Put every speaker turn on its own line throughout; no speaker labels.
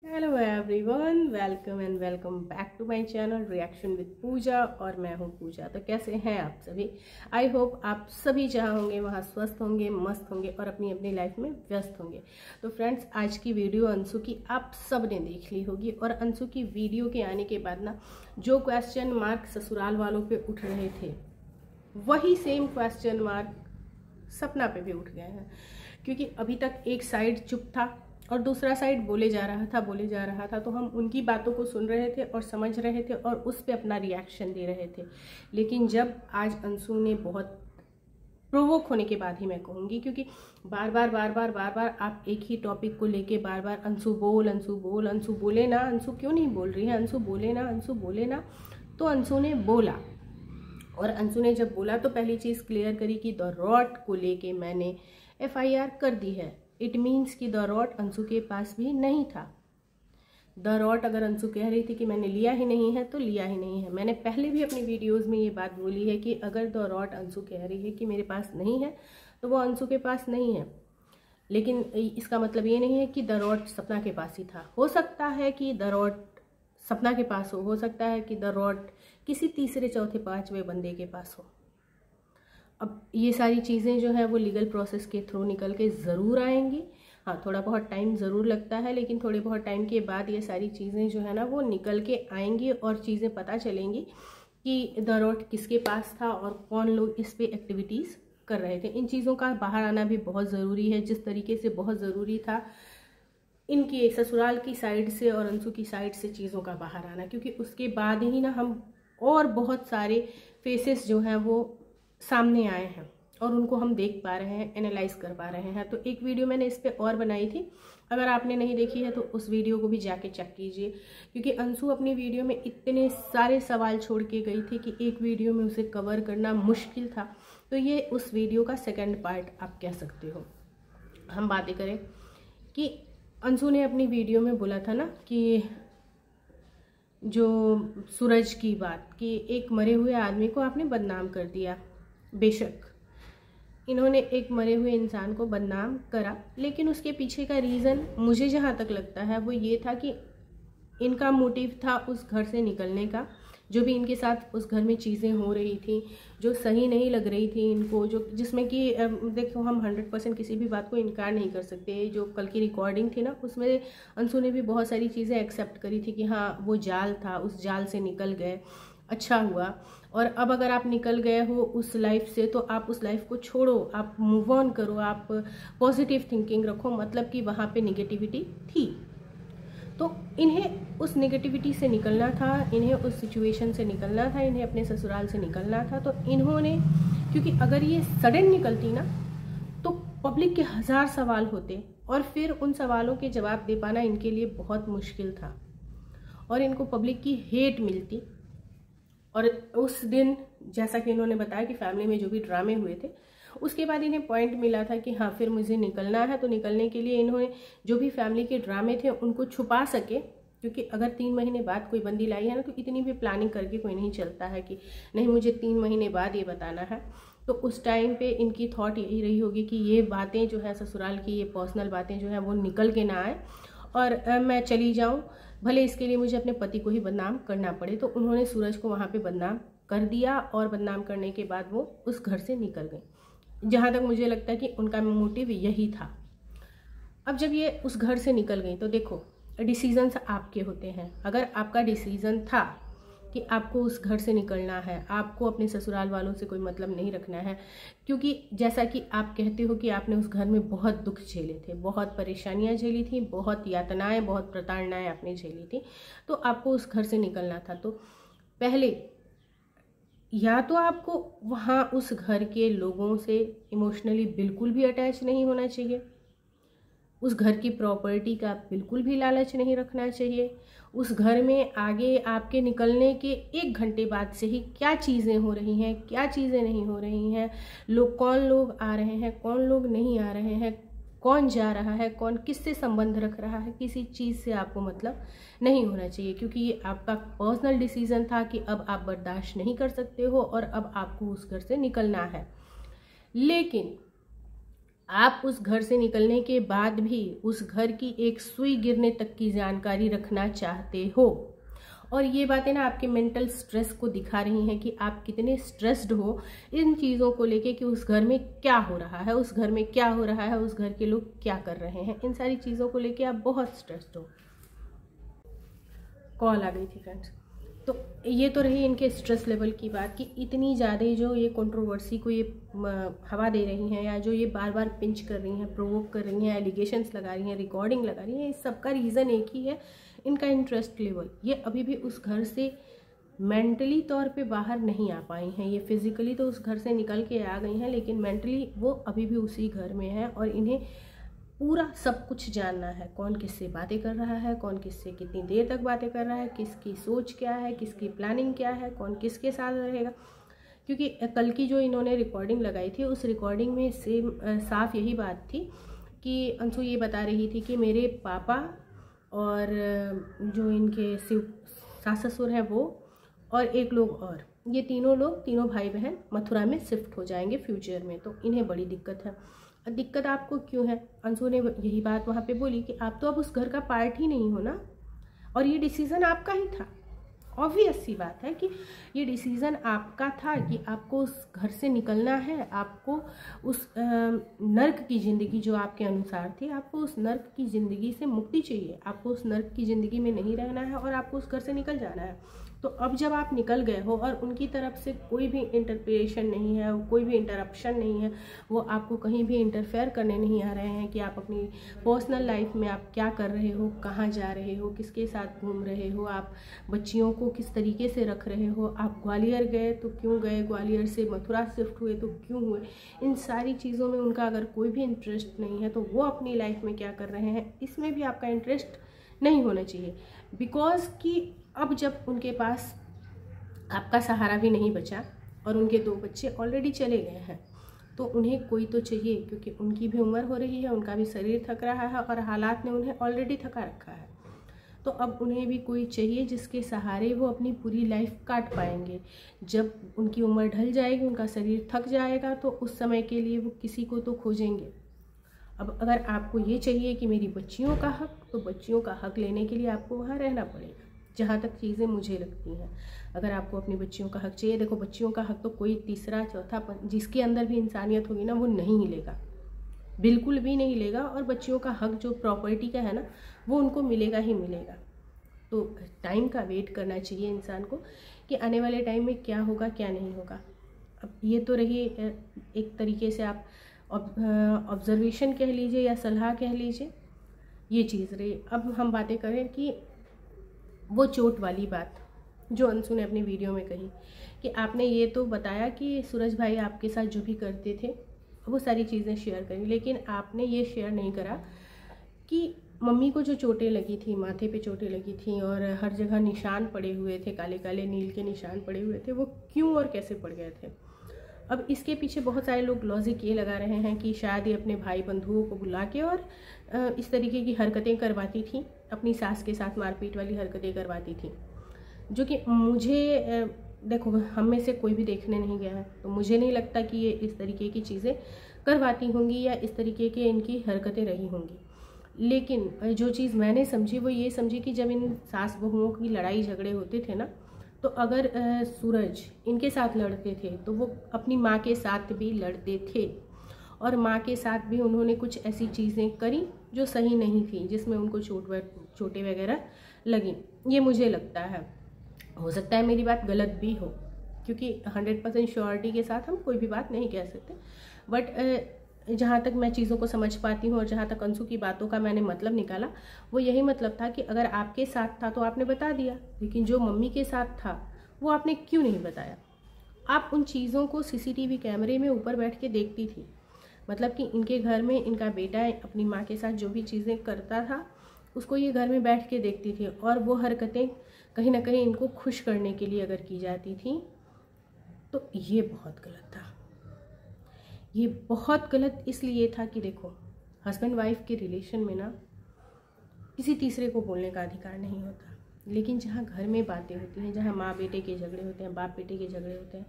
Hello everyone, welcome and welcome back to my channel reaction with Pooja. और मैं हूं पूजा। तो कैसे हैं आप सभी? आई होप आप सभी जहां होंगे वहां स्वस्थ होंगे, मस्त होंगे और अपनी अपनी लाइफ में व्यस्त होंगे। तो फ्रेंड्स, आज की वीडियो अंशु की आप सब ने देख ली होगी। और अंशु की वीडियो के आने के बाद ना जो क्वेश्चन मार्क ससुराल वालों पे उठ रहे थे, वही सेम क्वेश्चन मार्क सपना पे भी उठ गए हैं। क्योंकि अभी तक एक साइड चुप था और दूसरा साइड बोले जा रहा था, तो हम उनकी बातों को सुन रहे थे और समझ रहे थे और उस पे अपना रिएक्शन दे रहे थे। लेकिन जब आज अंशु ने बहुत प्रोवोक होने के बाद ही मैं कहूँगी, क्योंकि बार बार आप एक ही टॉपिक को लेके बार बार अंशु बोल, अंशु बोले ना, अंशु क्यों नहीं बोल रही है, अंशु बोले ना। तो अंशु ने बोला, और अंशु ने जब बोला तो पहली चीज़ क्लियर करी कि द रॉड को लेके मैंने FIR कर दी है। इट मीन्स कि द रॉड अंशु के पास भी नहीं था। द रॉड अगर अंशु कह रही थी कि मैंने लिया ही नहीं है तो लिया ही नहीं है। मैंने पहले भी अपनी वीडियोस में ये बात बोली है कि अगर द रॉड अंशु कह रही है कि मेरे पास नहीं है तो वो अंशु के पास नहीं है। लेकिन इसका मतलब ये नहीं है कि द रॉड सपना के पास ही था। हो सकता है कि द रॉड सपना के पास हो सकता है कि द रॉड किसी तीसरे चौथे पांचवें बंदे के पास हो। अब ये सारी चीज़ें जो है वो लीगल प्रोसेस के थ्रू निकल के ज़रूर आएंगी। हाँ, थोड़ा बहुत टाइम ज़रूर लगता है, लेकिन थोड़े बहुत टाइम के बाद ये सारी चीज़ें जो है ना वो निकल के आएंगी और चीज़ें पता चलेंगी कि द रॉड किसके पास था और कौन लोग इस पे एक्टिविटीज़ कर रहे थे। इन चीज़ों का बाहर आना भी बहुत ज़रूरी है, जिस तरीके से बहुत ज़रूरी था इनकी ससुराल की साइड से और अंशु की साइड से चीज़ों का बाहर आना, क्योंकि उसके बाद ही ना हम और बहुत सारे फेसेस जो हैं वो सामने आए हैं और उनको हम देख पा रहे हैं, एनालाइज कर पा रहे हैं। तो एक वीडियो मैंने इस पे और बनाई थी, अगर आपने नहीं देखी है तो उस वीडियो को भी जाके चेक कीजिए, क्योंकि अंशु अपनी वीडियो में इतने सारे सवाल छोड़ के गई थी कि एक वीडियो में उसे कवर करना मुश्किल था। तो ये उस वीडियो का सेकेंड पार्ट आप कह सकते हो। हम बातें करें कि अंशु ने अपनी वीडियो में बोला था ना कि जो सूरज की बात, कि एक मरे हुए आदमी को आपने बदनाम कर दिया। बेशक इन्होंने एक मरे हुए इंसान को बदनाम करा, लेकिन उसके पीछे का रीज़न मुझे जहाँ तक लगता है वो ये था कि इनका मोटिव था उस घर से निकलने का। जो भी इनके साथ उस घर में चीज़ें हो रही थी जो सही नहीं लग रही थी इनको, जो जिसमें कि देखो हम 100% किसी भी बात को इनकार नहीं कर सकते। जो कल की रिकॉर्डिंग थी ना उसमें अंशु ने भी बहुत सारी चीज़ें एक्सेप्ट करी थी कि हाँ वो जाल था, उस जाल से निकल गए, अच्छा हुआ। और अब अगर आप निकल गए हो उस लाइफ से तो आप उस लाइफ को छोड़ो, आप मूव ऑन करो, आप पॉजिटिव थिंकिंग रखो। मतलब कि वहाँ पे निगेटिविटी थी तो इन्हें उस नेगेटिविटी से निकलना था, इन्हें उस सिचुएशन से निकलना था, इन्हें अपने ससुराल से निकलना था। तो इन्होंने, क्योंकि अगर ये सडन निकलती ना तो पब्लिक के 1000 सवाल होते और फिर उन सवालों के जवाब दे पाना इनके लिए बहुत मुश्किल था और इनको पब्लिक की हेट मिलती। और उस दिन जैसा कि इन्होंने बताया कि फैमिली में जो भी ड्रामे हुए थे उसके बाद इन्हें पॉइंट मिला था कि हाँ फिर मुझे निकलना है। तो निकलने के लिए इन्होंने जो भी फैमिली के ड्रामे थे उनको छुपा सके, क्योंकि अगर 3 महीने बाद कोई बंदी लाई है ना तो इतनी भी प्लानिंग करके कोई नहीं चलता है कि नहीं मुझे 3 महीने बाद ये बताना है। तो उस टाइम पे इनकी थॉट यही रही होगी कि ये बातें जो है ससुराल की, ये पर्सनल बातें जो है वो निकल के ना आए और मैं चली जाऊँ, भले इसके लिए मुझे अपने पति को ही बदनाम करना पड़े। तो उन्होंने सूरज को वहाँ पे बदनाम कर दिया और बदनाम करने के बाद वो उस घर से निकल गए। जहाँ तक मुझे लगता है कि उनका मोटिव यही था। अब जब ये उस घर से निकल गई तो देखो डिसीजंस आपके होते हैं। अगर आपका डिसीजन था कि आपको उस घर से निकलना है, आपको अपने ससुराल वालों से कोई मतलब नहीं रखना है, क्योंकि जैसा कि आप कहते हो कि आपने उस घर में बहुत दुख झेले थे, बहुत परेशानियां झेली थी, बहुत यातनाएं, बहुत प्रताड़नाएं आपने झेली थी, तो आपको उस घर से निकलना था। तो पहले या तो आपको वहाँ उस घर के लोगों से इमोशनली बिल्कुल भी अटैच नहीं होना चाहिए, उस घर की प्रॉपर्टी का बिल्कुल भी लालच नहीं रखना चाहिए, उस घर में आगे आपके निकलने के 1 घंटे बाद से ही क्या चीज़ें हो रही हैं, क्या चीज़ें नहीं हो रही हैं, कौन लोग आ रहे हैं, कौन लोग नहीं आ रहे हैं, कौन जा रहा है, कौन किससे संबंध रख रहा है, किसी चीज़ से आपको मतलब नहीं होना चाहिए, क्योंकि ये आपका पर्सनल डिसीजन था कि अब आप बर्दाश्त नहीं कर सकते हो और अब आपको उस घर से निकलना है। लेकिन आप उस घर से निकलने के बाद भी उस घर की एक सुई गिरने तक की जानकारी रखना चाहते हो। और ये बातें ना आपके मेंटल स्ट्रेस को दिखा रही हैं कि आप कितने स्ट्रेस्ड हो इन चीज़ों को लेके कि उस घर में क्या हो रहा है, उस घर में क्या हो रहा है, उस घर के लोग क्या कर रहे हैं। इन सारी चीज़ों को लेके आप बहुत स्ट्रेस्ड हो। कॉल आ गई थी फ्रेंड्स। तो ये तो रही इनके स्ट्रेस लेवल की बात कि इतनी ज़्यादा जो ये कंट्रोवर्सी को ये हवा दे रही हैं, या जो ये बार बार पिंच कर रही हैं, प्रोवोक कर रही हैं, एलिगेशंस लगा रही हैं, रिकॉर्डिंग लगा रही हैं, इस सब का रीज़न एक ही है, इनका इंटरेस्ट लेवल। ये अभी भी उस घर से मेंटली तौर पे बाहर नहीं आ पाई हैं। ये फिज़िकली तो उस घर से निकल के आ गई हैं, लेकिन मेंटली वो अभी भी उसी घर में है और इन्हें पूरा सब कुछ जानना है। कौन किससे बातें कर रहा है, कौन किससे कितनी देर तक बातें कर रहा है, किसकी सोच क्या है, किसकी प्लानिंग क्या है, कौन किसके साथ रहेगा। क्योंकि कल की जो इन्होंने रिकॉर्डिंग लगाई थी उस रिकॉर्डिंग में सेम साफ यही बात थी कि अंशु ये बता रही थी कि मेरे पापा और जो इनके सास ससुर हैं वो और एक लोग और, ये तीनों भाई बहन मथुरा में शिफ्ट हो जाएंगे फ्यूचर में। तो इन्हें बड़ी दिक्कत है। दिक्कत आपको क्यों है? अंशु ने यही बात वहाँ पे बोली कि आप तो अब उस घर का पार्ट ही नहीं हो ना, और ये डिसीज़न आपका ही था। ऑब्वियस सी बात है कि ये डिसीज़न आपका था कि आपको उस घर से निकलना है, आपको उस नर्क की ज़िंदगी जो आपके अनुसार थी, आपको उस नर्क की ज़िंदगी से मुक्ति चाहिए, आपको उस नर्क की ज़िंदगी में नहीं रहना है और आपको उस घर से निकल जाना है। तो अब जब आप निकल गए हो और उनकी तरफ से कोई भी इंटरप्रिटेशन नहीं है, कोई भी इंटरप्शन नहीं है, वो आपको कहीं भी इंटरफेयर करने नहीं आ रहे हैं कि आप अपनी पर्सनल लाइफ में आप क्या कर रहे हो, कहाँ जा रहे हो, किसके साथ घूम रहे हो, आप बच्चियों को किस तरीके से रख रहे हो, आप ग्वालियर गए तो क्यों गए, ग्वालियर से मथुरा शिफ्ट हुए तो क्यों हुए, इन सारी चीज़ों में उनका अगर कोई भी इंटरेस्ट नहीं है तो वो अपनी लाइफ में क्या कर रहे हैं इसमें भी आपका इंटरेस्ट नहीं होना चाहिए। बिकॉज कि अब जब उनके पास आपका सहारा भी नहीं बचा और उनके 2 बच्चे ऑलरेडी चले गए हैं तो उन्हें कोई तो चाहिए, क्योंकि उनकी भी उम्र हो रही है, उनका भी शरीर थक रहा है और हालात ने उन्हें ऑलरेडी थका रखा है। तो अब उन्हें भी कोई चाहिए जिसके सहारे वो अपनी पूरी लाइफ काट पाएंगे। जब उनकी उम्र ढल जाएगी, उनका शरीर थक जाएगा तो उस समय के लिए वो किसी को तो खोजेंगे। अब अगर आपको ये चाहिए कि मेरी बच्चियों का हक, तो बच्चियों का हक लेने के लिए आपको वहाँ रहना पड़ेगा। जहाँ तक चीज़ें मुझे लगती हैं, अगर आपको अपनी बच्चियों का हक चाहिए, देखो बच्चियों का हक तो कोई तीसरा चौथा जिसके अंदर भी इंसानियत होगी ना वो नहीं लेगा, बिल्कुल भी नहीं लेगा। और बच्चियों का हक जो प्रॉपर्टी का है ना वो उनको मिलेगा ही मिलेगा। तो टाइम का वेट करना चाहिए इंसान को कि आने वाले टाइम में क्या होगा क्या नहीं होगा। अब ये तो रही एक तरीके से आप ऑब्जर्वेशन कह लीजिए या सलाह कह लीजिए, ये चीज़ रही। अब हम बातें करें कि वो चोट वाली बात जो अंशु ने अपनी वीडियो में कही कि आपने ये तो बताया कि सूरज भाई आपके साथ जो भी करते थे वो सारी चीज़ें शेयर करी, लेकिन आपने ये शेयर नहीं करा कि मम्मी को जो चोटें लगी थी, माथे पे चोटें लगी थी और हर जगह निशान पड़े हुए थे, काले काले नील के निशान पड़े हुए थे, वो क्यों और कैसे पड़ गए थे। अब इसके पीछे बहुत सारे लोग लॉजिक ये लगा रहे हैं कि शायद ये अपने भाई बंधुओं को बुला के और इस तरीके की हरकतें करवाती थी, अपनी सास के साथ मारपीट वाली हरकतें करवाती थी, जो कि मुझे देखो हम में से कोई भी देखने नहीं गया है, तो मुझे नहीं लगता कि ये इस तरीके की चीज़ें करवाती होंगी या इस तरीके के इनकी हरकतें रही होंगी। लेकिन जो चीज़ मैंने समझी वो ये समझी कि जब इन सास बहुओं की लड़ाई झगड़े होते थे ना, तो अगर सूरज इनके साथ लड़ते थे तो वो अपनी माँ के साथ भी लड़ते थे, और माँ के साथ भी उन्होंने कुछ ऐसी चीज़ें करी जो सही नहीं थी, जिसमें उनको चोटें वगैरह लगी। ये मुझे लगता है, हो सकता है मेरी बात गलत भी हो, क्योंकि 100% श्योरिटी के साथ हम कोई भी बात नहीं कह सकते, बट जहाँ तक मैं चीज़ों को समझ पाती हूँ और जहाँ तक अंशु की बातों का मैंने मतलब निकाला वो यही मतलब था कि अगर आपके साथ था तो आपने बता दिया, लेकिन जो मम्मी के साथ था वो आपने क्यों नहीं बताया। आप उन चीज़ों को सीसीटीवी कैमरे में ऊपर बैठ के देखती थी, मतलब कि इनके घर में इनका बेटा अपनी माँ के साथ जो भी चीज़ें करता था उसको ये घर में बैठ के देखती थी, और वो हरकतें कहीं ना कहीं इनको खुश करने के लिए अगर की जाती थी तो ये बहुत गलत था। ये बहुत गलत इसलिए था कि देखो हस्बैंड वाइफ के रिलेशन में ना किसी तीसरे को बोलने का अधिकार नहीं होता, लेकिन जहाँ घर में बातें होती हैं, जहाँ माँ बेटे के झगड़े होते हैं, बाप बेटे के झगड़े होते हैं,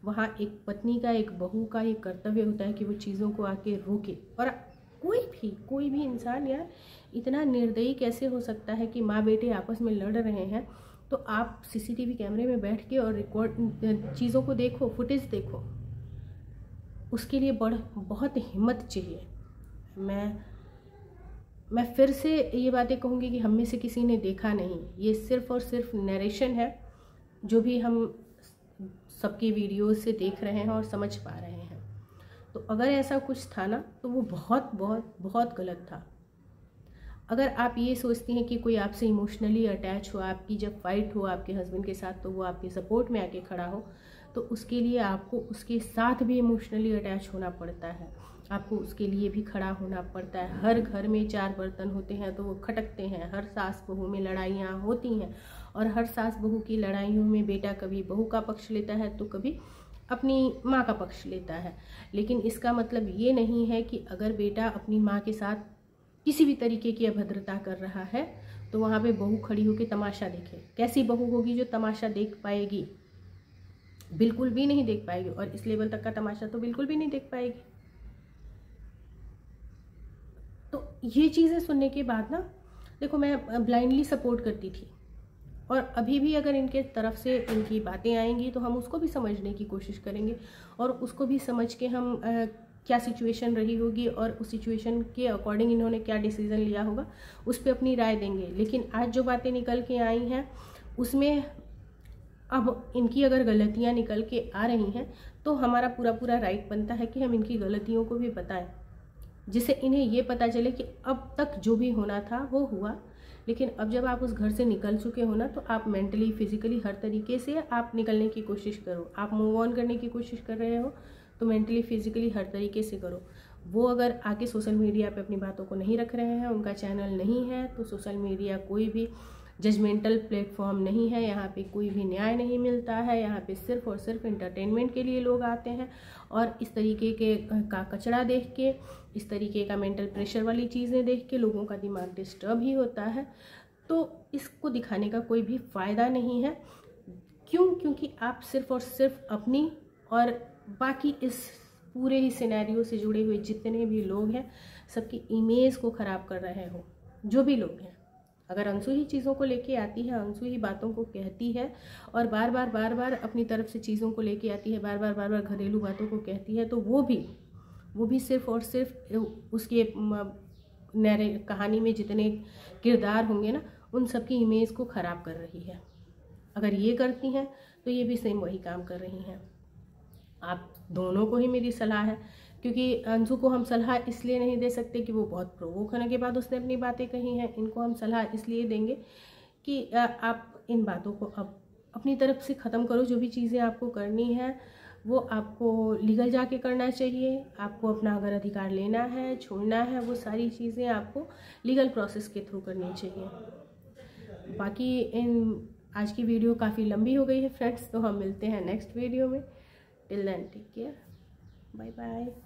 वहाँ एक पत्नी का, एक बहू का ये कर्तव्य होता है कि वो चीज़ों को आके रोके। और कोई भी इंसान यार इतना निर्दयी कैसे हो सकता है कि माँ बेटे आपस में लड़ रहे हैं तो आप सीसीटीवी कैमरे में बैठ के और रिकॉर्ड चीज़ों को देखो, फुटेज देखो। उसके लिए बहुत हिम्मत चाहिए। मैं फिर से ये बातें कहूँगी कि हम में से किसी ने देखा नहीं, ये सिर्फ़ और सिर्फ नरेशन है जो भी हम सबकी वीडियोस से देख रहे हैं और समझ पा रहे हैं। तो अगर ऐसा कुछ था ना तो वो बहुत बहुत बहुत गलत था। अगर आप ये सोचती हैं कि कोई आपसे इमोशनली अटैच हो, आपकी जब फाइट हो आपके हस्बैंड के साथ तो वो आपके सपोर्ट में आके खड़ा हो, तो उसके लिए आपको उसके साथ भी इमोशनली अटैच होना पड़ता है, आपको उसके लिए भी खड़ा होना पड़ता है। हर घर में 4 बर्तन होते हैं तो वो खटकते हैं, हर सास बहू में लड़ाइयाँ होती हैं और हर सास बहू की लड़ाइयों में बेटा कभी बहू का पक्ष लेता है तो कभी अपनी माँ का पक्ष लेता है। लेकिन इसका मतलब ये नहीं है कि अगर बेटा अपनी माँ के साथ किसी भी तरीके की अभद्रता कर रहा है तो वहाँ पे बहू खड़ी होकर तमाशा देखे। कैसी बहू होगी जो तमाशा देख पाएगी? बिल्कुल भी नहीं देख पाएगी, और इस लेवल तक का तमाशा तो बिल्कुल भी नहीं देख पाएगी। तो ये चीज़ें सुनने के बाद ना देखो, मैं ब्लाइंडली सपोर्ट करती थी और अभी भी अगर इनके तरफ से इनकी बातें आएंगी तो हम उसको भी समझने की कोशिश करेंगे और उसको भी समझ के हम क्या सिचुएशन रही होगी और उस सिचुएशन के अकॉर्डिंग इन्होंने क्या डिसीज़न लिया होगा उस पर अपनी राय देंगे। लेकिन आज जो बातें निकल के आई हैं उसमें अब इनकी अगर गलतियां निकल के आ रही हैं तो हमारा पूरा राइट बनता है कि हम इनकी गलतियों को भी बताएं, जिससे इन्हें ये पता चले कि अब तक जो भी होना था वो हुआ, लेकिन अब जब आप उस घर से निकल चुके हो ना तो आप मेंटली फिजिकली हर तरीके से आप निकलने की कोशिश करो। आप मूव ऑन करने की कोशिश कर रहे हो तो मेंटली फिजिकली हर तरीके से करो। वो अगर आके सोशल मीडिया पे अपनी बातों को नहीं रख रहे हैं, उनका चैनल नहीं है, तो सोशल मीडिया कोई भी जजमेंटल प्लेटफॉर्म नहीं है। यहाँ पे कोई भी न्याय नहीं मिलता है। यहाँ पे सिर्फ और सिर्फ इंटरटेनमेंट के लिए लोग आते हैं और इस तरीके के का कचरा देख के, इस तरीके का मेंटल प्रेशर वाली चीज़ें देख के लोगों का दिमाग डिस्टर्ब ही होता है। तो इसको दिखाने का कोई भी फ़ायदा नहीं है। क्योंकि आप सिर्फ और सिर्फ अपनी और बाकी इस पूरे ही सिनेरियो से जुड़े हुए जितने भी लोग हैं सबकी इमेज को ख़राब कर रहे हो। जो भी लोग हैं, अगर अंशु ही चीज़ों को लेके आती है, अंशु ही बातों को कहती है और बार बार अपनी तरफ से चीज़ों को लेके आती है, बार बार घरेलू बातों को कहती है, तो वो भी सिर्फ और सिर्फ उसके कहानी में जितने किरदार होंगे ना उन सब की इमेज को ख़राब कर रही है। अगर ये करती हैं तो ये भी सेम वही काम कर रही हैं। आप दोनों को ही मेरी सलाह है, क्योंकि अंशु को हम सलाह इसलिए नहीं दे सकते कि वो बहुत प्रोवोक होने के बाद उसने अपनी बातें कही हैं। इनको हम सलाह इसलिए देंगे कि आप इन बातों को अब अपनी तरफ से ख़त्म करो। जो भी चीज़ें आपको करनी है वो आपको लीगल जाके करना चाहिए। आपको अपना अगर अधिकार लेना है, छोड़ना है, वो सारी चीज़ें आपको लीगल प्रोसेस के थ्रू करनी चाहिए। बाकी आज की वीडियो काफ़ी लंबी हो गई है फ्रेंड्स, तो हम मिलते हैं नेक्स्ट वीडियो में। Till then take care, bye bye.